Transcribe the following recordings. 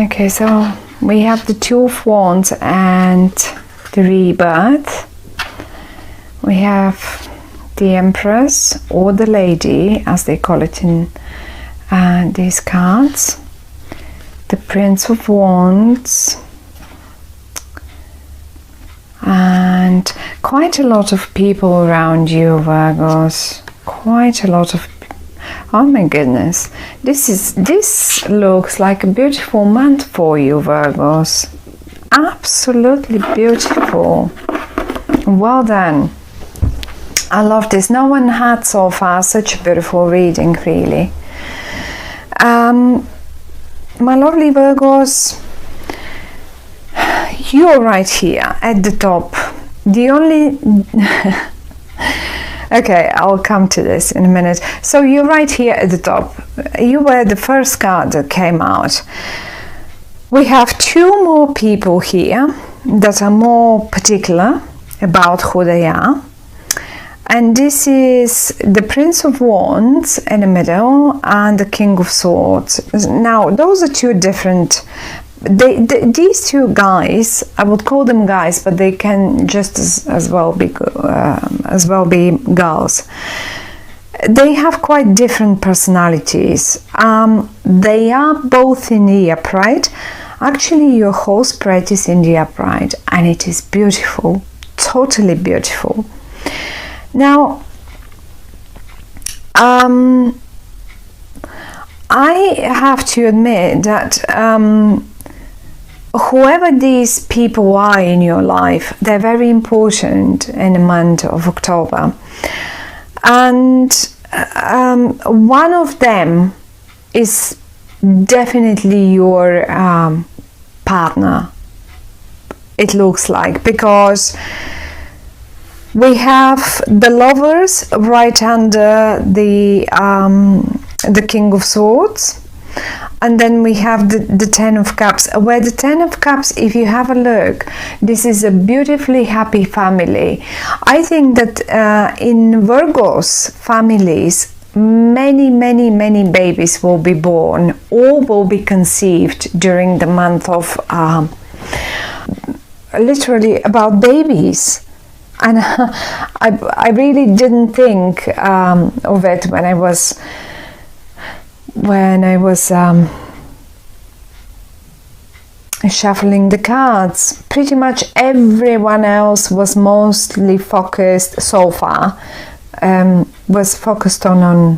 Okay, so we have the Two of Wands and the Rebirth. We have the Empress, or the Lady, as they call it in these cards. The Prince of Wands. And quite a lot of people around you, Virgos. Quite a lot of, oh my goodness, this looks like a beautiful month for you, Virgos. Absolutely beautiful. Well done. I love this. No one had so far such a beautiful reading, really. My lovely Virgos, you're right here at the top. The only okay, I'll come to this in a minute. So you're right here at the top. You were the first card that came out. We have two more people here that are more particular about who they are. And this is the Prince of Wands in the middle and the King of Swords. Now, those are two different. These two guys, I would call them guys, but they can just as well be girls. They have quite different personalities. They are both in the upright. Actually, your whole spread is in the upright, and it is beautiful, totally beautiful. Now, I have to admit that whoever these people are in your life, they're very important in the month of October. And one of them is definitely your partner, it looks like, because we have the Lovers right under the King of Swords, and then we have the Ten of Cups, where the Ten of Cups, if you have a look, this is a beautifully happy family. I think that in Virgo's families, many babies will be born or will be conceived during the month of literally about babies. And I really didn't think of it when I was shuffling the cards. Pretty much everyone else was mostly focused so far, was focused on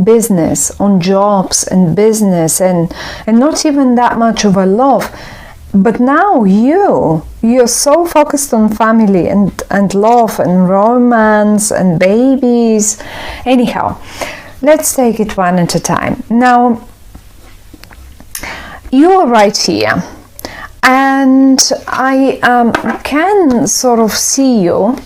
business, on jobs and business, and not even that much of a love. But now you're so focused on family and love and romance and babies. Anyhow, let's take it one at a time. Now, you're right here, and I can sort of see you.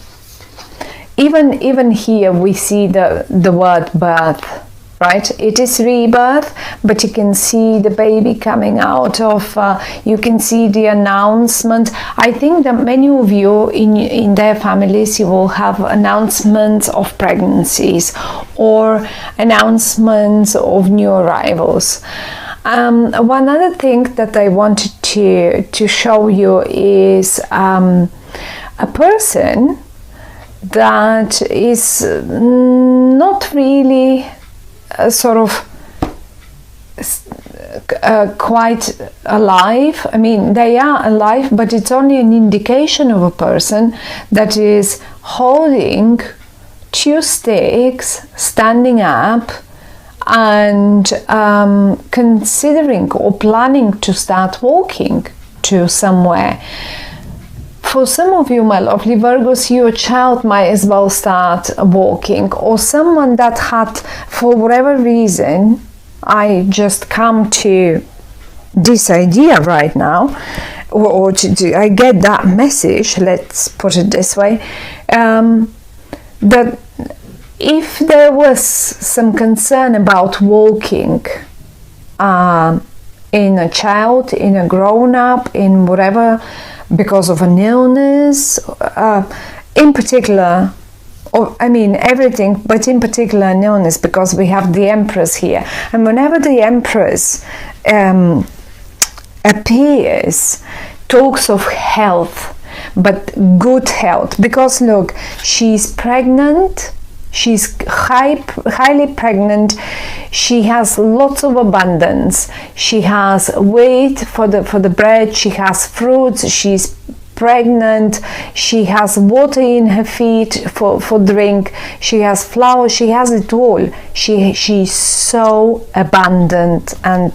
Even here we see the word birth. Right, it is rebirth, but you can see the baby coming out of, you can see the announcement. I think that many of you in their families, you will have announcements of pregnancies or announcements of new arrivals. One other thing that I wanted to show you is a person that is not really sort of quite alive. I mean, they are alive, but it's only an indication of a person that is holding two sticks, standing up, and considering or planning to start walking to somewhere. For some of you, my lovely Virgos, your child might as well start walking, or someone that had, for whatever reason, I just come to this idea right now, or I get that message, let's put it this way, that if there was some concern about walking in a child, in a grown-up, in whatever, because of an illness, in particular, or I mean everything, but in particular an illness, because we have the Empress here, and whenever the Empress appears, talks of health, but good health, because look, she's pregnant, she's highly pregnant, she has lots of abundance, she has wheat for the bread, she has fruits, she's pregnant, she has water in her feet for drink, she has flowers, she has it all. She's so abundant, and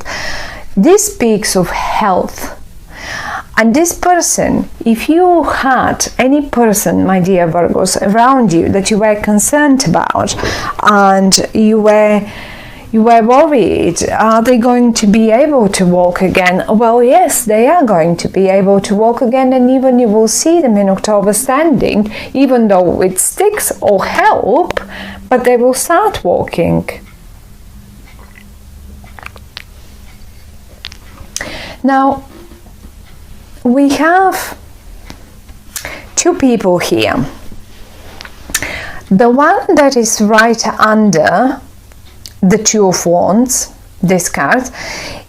this speaks of health. And this person, if you had any person, my dear Virgos, around you that you were concerned about, and you were worried, are they going to be able to walk again? Well, yes, they are going to be able to walk again, and even you will see them in October standing, even though with sticks or help, but they will start walking. Now, we have two people here. The one that is right under the Two of Wands, this card,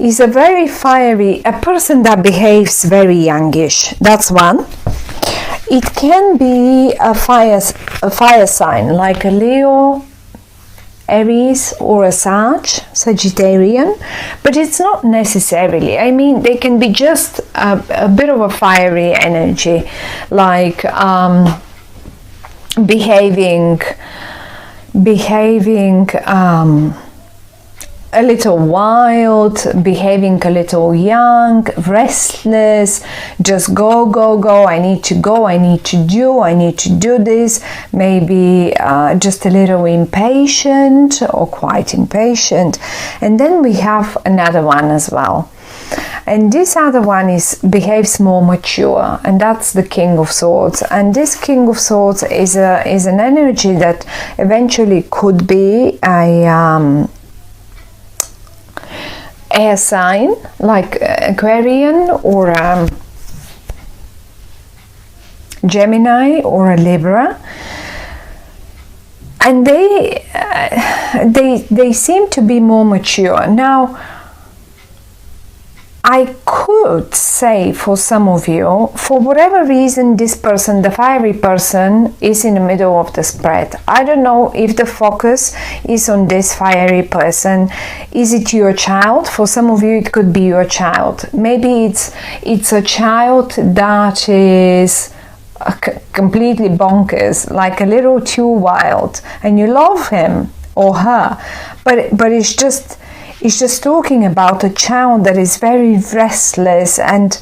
is a very fiery, a person that behaves very youngish. That's one. It can be a fire sign, like a Leo, Aries, or a Sagittarian, but it's not necessarily. I mean, they can be just a bit of a fiery energy, like behaving a little wild, behaving a little young, restless, just go, I need to go, I need to do this, maybe just a little impatient or quite impatient. And then we have another one as well. And this other one behaves more mature, and that's the King of Swords. And this King of Swords is an energy that eventually could be a air sign, like Aquarian or Gemini or a Libra, and they seem to be more mature. Now, I could say for some of you, for whatever reason, this person, the fiery person, is in the middle of the spread. I don't know if the focus is on this fiery person. Is it your child? For some of you, it could be your child. Maybe it's a child that is completely bonkers, like a little too wild, and you love him or her, but it's just talking about a child that is very restless and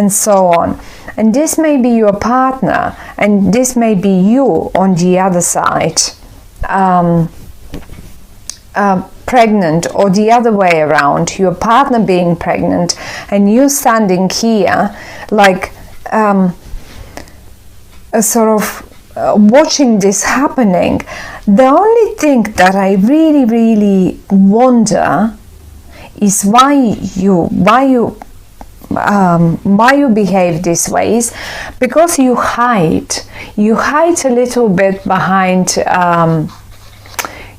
so on. And this may be your partner, and this may be you on the other side, pregnant, or the other way around, your partner being pregnant and you standing here like a sort of watching this happening. The only thing that I really wonder is why you behave this ways, because you hide a little bit behind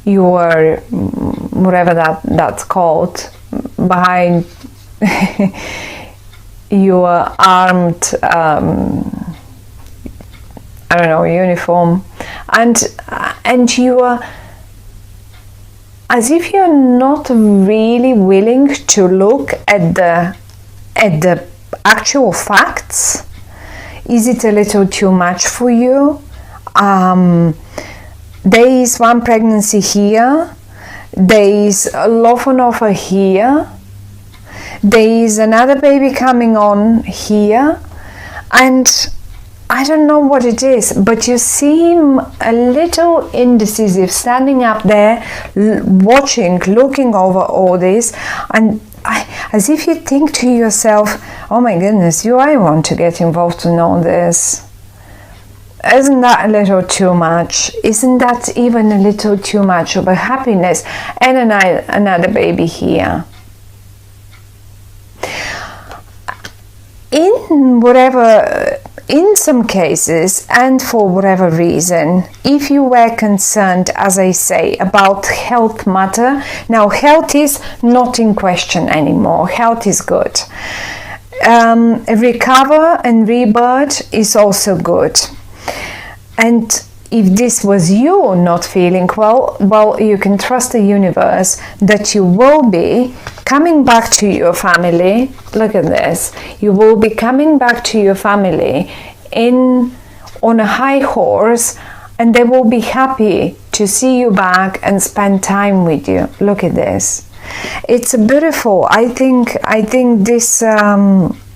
your whatever that's called, behind your armed I don't know, uniform, and you are as if you're not really willing to look at the actual facts. Is it a little too much for you? There is one pregnancy here, there is a love on offer here, there is another baby coming on here, and I don't know what it is, but you seem a little indecisive, standing up there, watching, looking over all this, and as if you think to yourself, oh my goodness, do I want to get involved in all this? Isn't that a little too much? Isn't that even a little too much of a happiness? And another baby here. In some cases, and for whatever reason, if you were concerned, as I say, about health matter, now health is not in question anymore, health is good. recover and rebirth is also good. And if this was you not feeling well, you can trust the universe that you will be coming back to your family. Look at this. You will be coming back to your family on a high horse, and they will be happy to see you back and spend time with you. Look at this. It's beautiful. I think this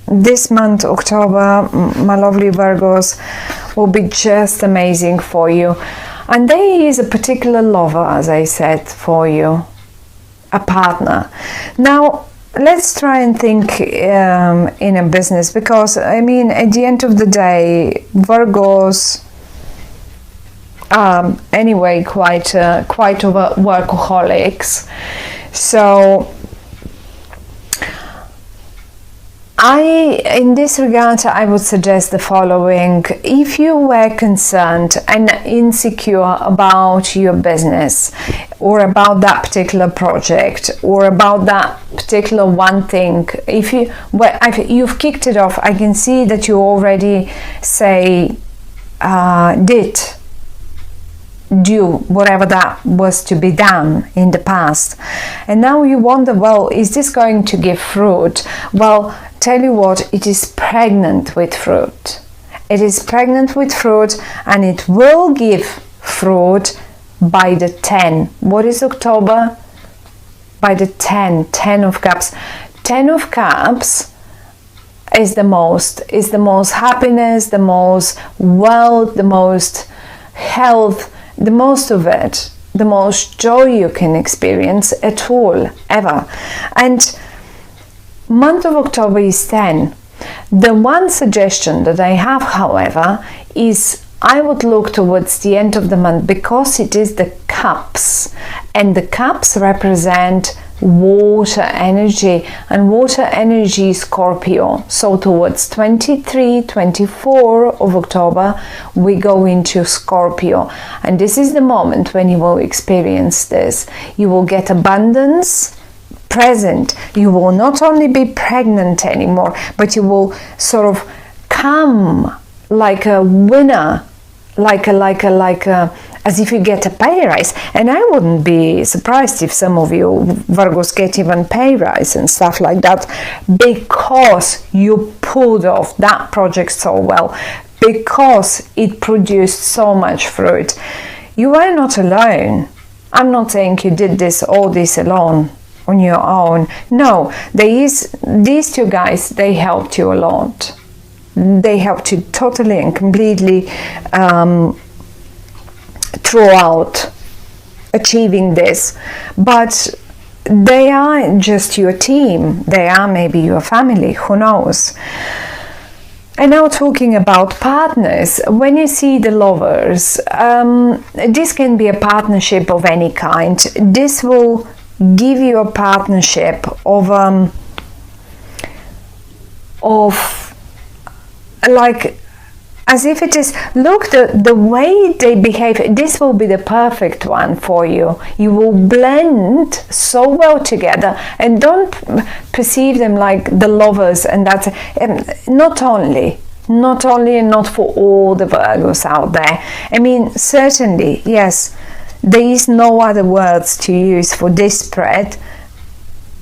this month, October, my lovely Virgos, will be just amazing for you. And there is a particular lover, as I said, for you, a partner. Now, let's try and think in a business, because I mean, at the end of the day, Virgos anyway quite workaholics. So in this regard, I would suggest the following. If you were concerned and insecure about your business, or about that particular project, or about that particular one thing, if you've kicked it off, I can see that you already do whatever that was to be done in the past, and now you wonder, well, is this going to give fruit? Well, tell you what, it is pregnant with fruit. It is pregnant with fruit, and it will give fruit by the 10. What is October? By the 10 of Cups. 10 of Cups is the most happiness, the most wealth, the most health, the most of it, the most joy you can experience at all, ever. And month of October is 10. The one suggestion that I have, however, is I would look towards the end of the month, because it is the cups, and the cups represent water energy, and water energy is Scorpio. So towards 23, 24 of October, we go into Scorpio, and this is the moment when you will experience this. You will get abundance present. You will not only be pregnant anymore, but you will sort of come like a winner, as if you get a pay rise. And I wouldn't be surprised if some of you Virgos get even pay rise and stuff like that, because you pulled off that project so well, because it produced so much fruit. You are not alone. I'm not saying you did all this alone, on your own. No, these two guys, they helped you a lot. They helped you totally and completely throughout achieving this. But they are just your team. They are maybe your family, who knows. And now talking about partners, when you see the lovers, this can be a partnership of any kind. This will give you a partnership of like, as if it is, look, the way they behave, this will be the perfect one for you. You will blend so well together, and don't perceive them like the lovers, and that's not only and not for all the Virgos out there. I mean, certainly, yes, there is no other words to use for this spread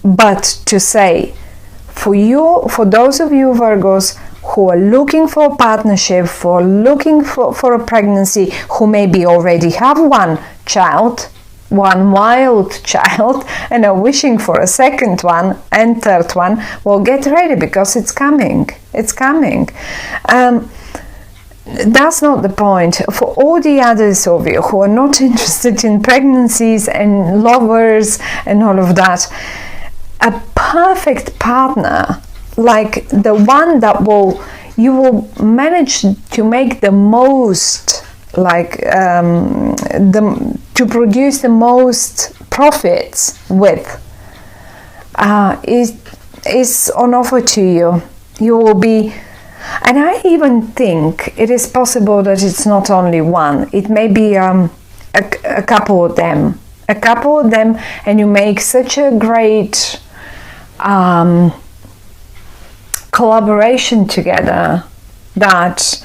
but to say, for you, for those of you Virgos who are looking for a partnership, for looking for a pregnancy, who maybe already have one child, one wild child, and are wishing for a second one and third one, well, get ready, because it's coming. It's coming. That's not the point. For all the others of you who are not interested in pregnancies and lovers and all of that, a perfect partner, like the one that you will manage to make the most, like to produce the most profits with, is on offer to you. You will be, and I even think it is possible that it's not only one. It may be a couple of them, and you make such a great collaboration together, that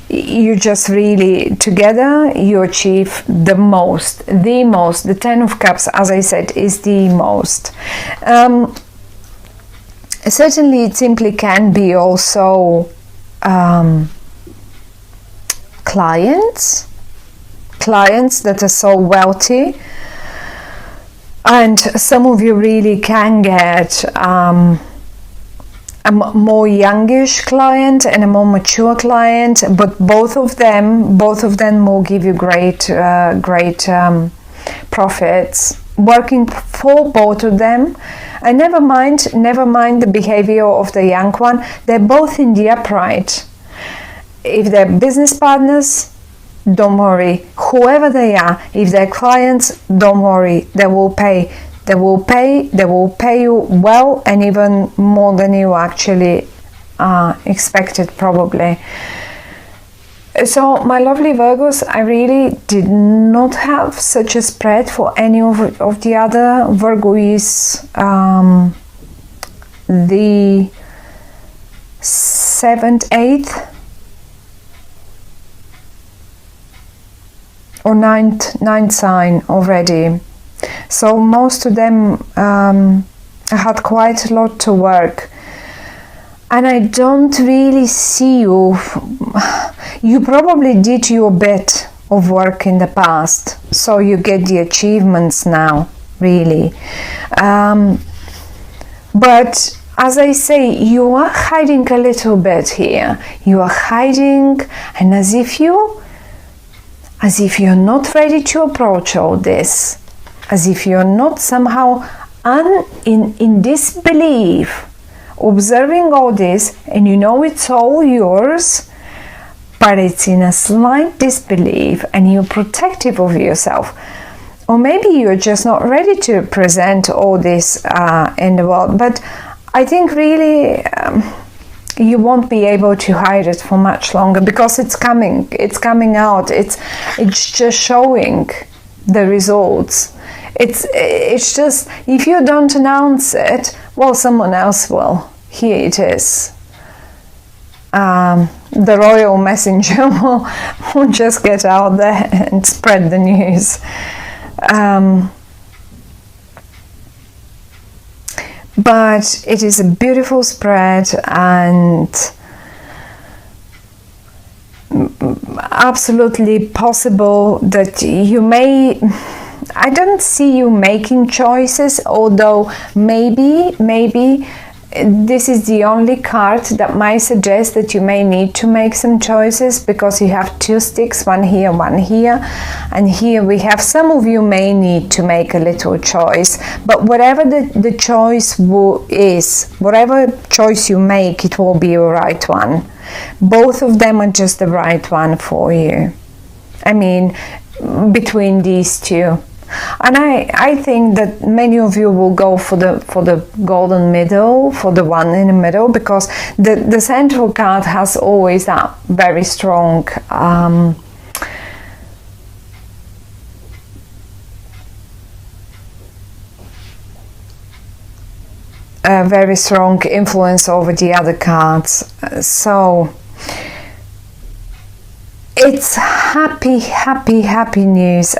you just really together you achieve the most. The Ten of Cups, as I said, is the most. Certainly it simply can be also clients that are so wealthy, and some of you really can get a more youngish client and a more mature client, but both of them will give you great profits working for both of them. And never mind the behavior of the young one. They're both in the upright. If they're business partners, don't worry. Whoever they are, if they're clients, don't worry. They will pay. They will pay you well, and even more than you actually expected, probably. So, my lovely Virgos, I really did not have such a spread for any of the other. Virgo is the 7th, 8th, or 9th sign already. So most of them had quite a lot to work, and I don't really see you. You probably did your bit of work in the past, so you get the achievements now, really. But as I say, you are hiding a little bit here. You are hiding, and as if you're not ready to approach all this. As if you're not somehow in disbelief, observing all this, and you know it's all yours, but it's in a slight disbelief, and you're protective of yourself. Or maybe you're just not ready to present all this in the world. But I think really you won't be able to hide it for much longer, because it's coming out. It's just showing the results. It's just, if you don't announce it, well, someone else will. Here it is. The royal messenger will just get out there and spread the news. But it is a beautiful spread, and absolutely possible that you may... I don't see you making choices, although maybe this is the only card that might suggest that you may need to make some choices, because you have 2 sticks, one here, and here we have, some of you may need to make a little choice. But whatever the choice is, whatever choice you make, it will be a right one. Both of them are just the right one for you. I mean, between these two. And I think that many of you will go for the golden middle, for the one in the middle, because the central card has always that very strong very strong influence over the other cards. So it's happy news.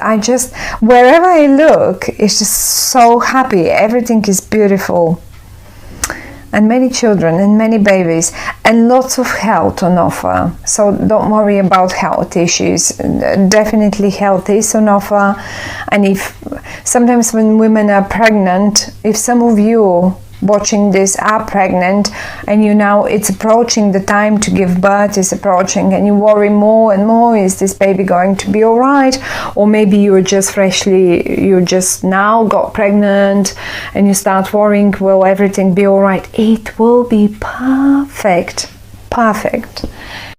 Wherever I look, it's just so happy. Everything is beautiful, and many children and many babies, and lots of health on offer. So don't worry about health issues. Definitely health is on offer. And if sometimes when women are pregnant, if some of you watching this are pregnant, and it's approaching, the time to give birth is approaching, and you worry more and more, is this baby going to be all right? Or maybe you just now got pregnant, and you start worrying, will everything be all right? It will be perfect.